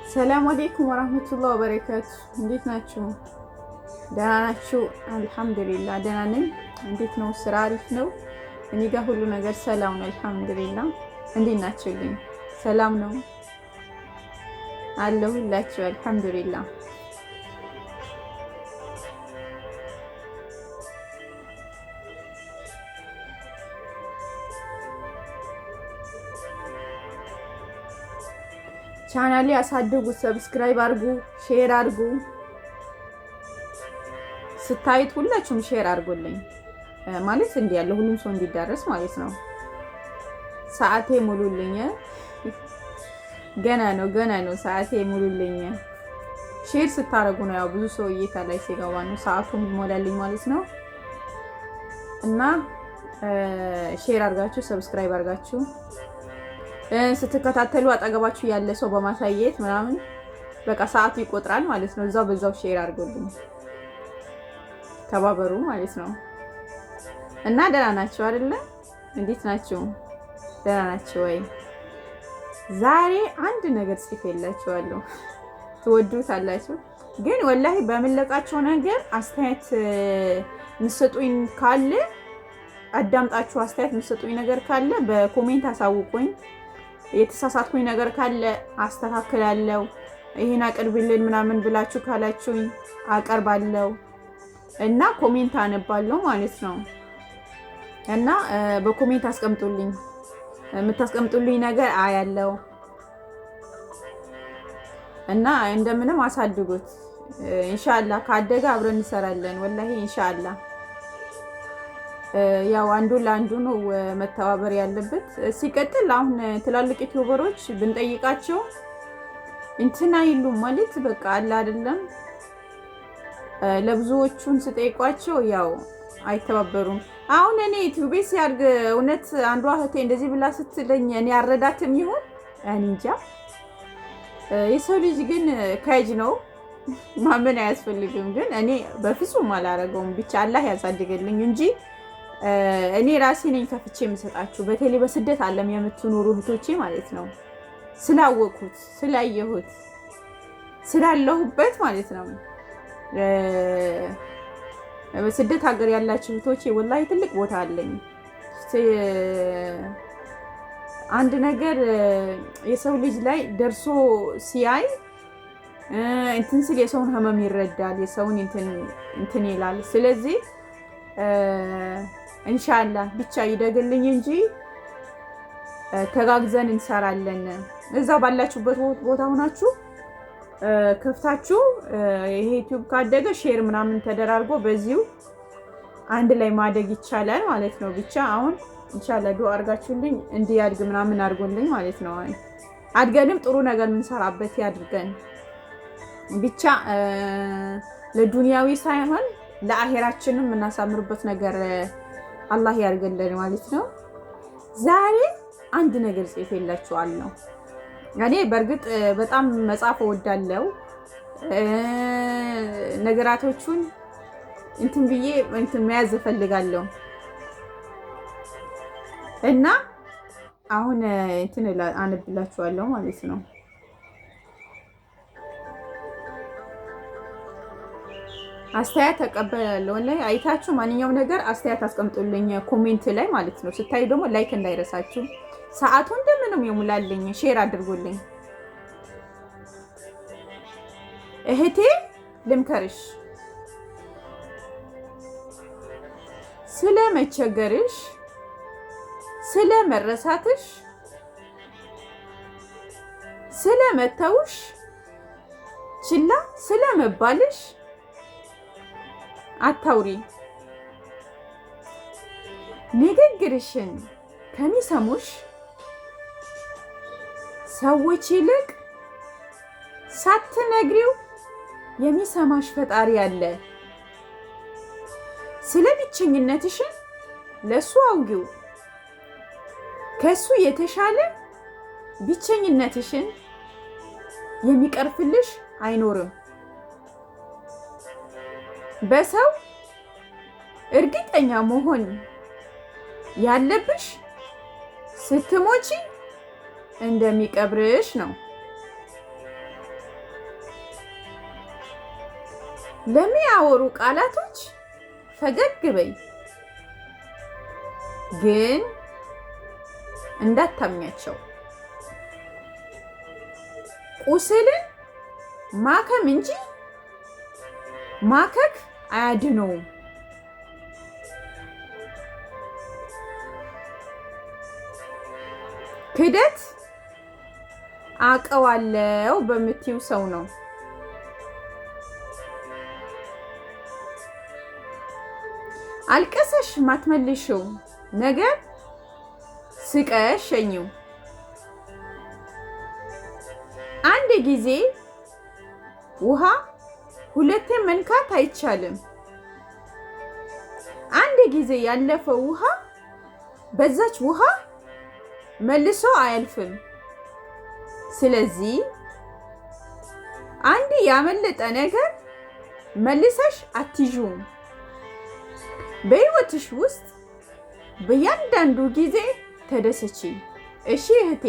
ሰላም አለይኩም ወራህመቱላሂ ወበረካቱ። እንዴት ናችሁ? ደህና ናችሁ? አልሐምዱሊላህ ደህና ነኝ። እንዴት ነው? ስራ አሪፍ ነው? እኔ ጋር ሁሉ ነገር ሰላም ነው አልሐምዱሊላህ። እንዴት ናችሁልኝ? ሰላም ነው አለሁላችሁ አልሐምዱሊላህ። ቻናሌ አሳድጉ፣ ሰብስክራይብ አድርጉ፣ ሼር አድርጉ። ስታዩት ሁላችሁም ሼር አድርጉልኝ ማለት እንዲህ ያለ ሁሉም ሰው እንዲዳረስ ማለት ነው። ሰዓቴ ሙሉልኝ። ገና ነው ሰዓቴ ሙሉልኝ። ሼር ስታረጉ ነው ያው ብዙ ሰው እይታ ላይ ሲገባ ነው ሰዓቱን ይሞላልኝ ማለት ነው። እና ሼር አድርጋችሁ ሰብስክራይብ አድርጋችሁ ስትከታተሉ አጠገባችሁ ያለ ሰው በማሳየት ምናምን በቃ ሰዓቱ ይቆጥራል ማለት ነው። በዛው ሼር አድርጉልኝ፣ ተባበሩ ማለት ነው። እና ደህና ናችሁ አይደለ? እንዴት ናችሁ? ደህና ናችሁ ወይ? ዛሬ አንድ ነገር ጽፌላችኋለሁ፣ ትወዱታላችሁ። ግን ወላሂ በምለቃቸው ነገር አስተያየት ምሰጡኝ ካለ አዳምጣችሁ አስተያየት ምሰጡኝ ነገር ካለ በኮሜንት አሳውቁኝ። የተሳሳትኩኝ ነገር ካለ አስተካክላለሁ። ይሄን አቅርብልን ምናምን ብላችሁ ካላችሁኝ አቀርባለሁ እና ኮሜንት አነባለሁ ማለት ነው። እና በኮሜንት አስቀምጡልኝ፣ የምታስቀምጡልኝ ነገር አያለው እና እንደምንም አሳድጉት። ኢንሻአላህ ካደገ አብረን እንሰራለን። ወላሂ ኢንሻአላህ ያው አንዱ ለአንዱ ነው መተባበር ያለበት። ሲቀጥል አሁን ትላልቅ ዩቲዩበሮች ብንጠይቃቸው እንትና ይሉም ማለት በቃ አለ አይደለም። ለብዙዎቹን ስጠይቋቸው ያው አይተባበሩም። አሁን እኔ ዩቲዩብ ሲያድግ እውነት አንዷ እህቴ እንደዚህ ብላ ስትለኝ እኔ አረዳትም ይሁን እኔ እንጃ። የሰው ልጅ ግን ከጅ ነው ማመን አያስፈልግም። ግን እኔ በፍጹም አላረገውም። ብቻ አላህ ያሳድግልኝ እንጂ እኔ ራሴ ነኝ ከፍቼ የምሰጣችሁ። በተለይ በስደት ዓለም የምትኖሩ እህቶቼ ማለት ነው። ስላወኩት ስላየሁት ስላለሁበት ማለት ነው። በስደት ሀገር ያላችሁ እህቶቼ ወላሂ ትልቅ ቦታ አለኝ። አንድ ነገር የሰው ልጅ ላይ ደርሶ ሲያይ እንትን ሲል የሰውን ህመም ይረዳል፣ የሰውን እንትን ይላል። ስለዚህ ኢንሻአላህ ብቻ ይደግልኝ እንጂ ተጋግዘን እንሰራለን። እዛው ባላችሁበት ቦታ ሆናችሁ ከፍታችሁ ይሄ ዩቲዩብ ካደገ ሼር ምናምን ተደራርጎ በዚሁ አንድ ላይ ማደግ ይቻላል ማለት ነው። ብቻ አሁን ኢንሻአላህ ዱአ አድርጋችሁልኝ እንዲያድግ ምናምን አድርጎልኝ ማለት ነው። አድገንም ጥሩ ነገር የምንሰራበት ያድርገን። ብቻ ለዱንያዊ ሳይሆን ለአኺራችንም የምናሳምርበት ነገር አላህ ያርገልን ማለት ነው። ዛሬ አንድ ነገር ጽፌላችኋለሁ። እኔ በእርግጥ በጣም መጻፍ እወዳለሁ። ነገራቶቹን እንትን ብዬ እንትን መያዝ እፈልጋለሁ እና አሁን እንትን አነብላችኋለሁ ማለት ነው። አስተያየት ተቀበላለሁ። ወላሂ አይታችሁ ማንኛውም ነገር አስተያየት አስቀምጡልኝ ኮሜንት ላይ ማለት ነው። ስታዩ ደግሞ ላይክ እንዳይረሳችሁ። ሰዓቱ እንደምንም ይሙላልኝ፣ ሼር አድርጉልኝ። እህቴ ልምከርሽ፣ ስለ መቸገርሽ፣ ስለ መረሳትሽ፣ ስለ መተውሽ፣ ችላ ስለ መባልሽ አታውሪ። ንግግርሽን ከሚሰሙሽ ሰዎች ይልቅ ሳትነግሪው የሚሰማሽ ፈጣሪ አለ። ስለ ብቸኝነትሽን ለሱ አውጊው። ከሱ የተሻለ ብቸኝነትሽን የሚቀርፍልሽ አይኖርም። በሰው እርግጠኛ መሆን ያለብሽ ስትሞቺ እንደሚቀብርሽ ነው። ለሚያወሩ ቃላቶች ፈገግ በይ፣ ግን እንዳታምኛቸው። ቁስልን ማከም እንጂ ማከክ አያድነውም። ክደት አውቀዋለሁ በምትዩ ሰው ነው። አልቀሰሽ ማትመልሽው ነገር ስቀሽ ሸኚው። አንድ ጊዜ ውሃ ሁለቴ መንካት አይቻልም። አንድ ጊዜ ያለፈው ውሃ በዛች ውሃ መልሶ አያልፍም። ስለዚህ አንድ ያመለጠ ነገር መልሰሽ አትይዥውም። በህይወትሽ ውስጥ በእያንዳንዱ ጊዜ ተደሰቺ። እሺ እህቴ።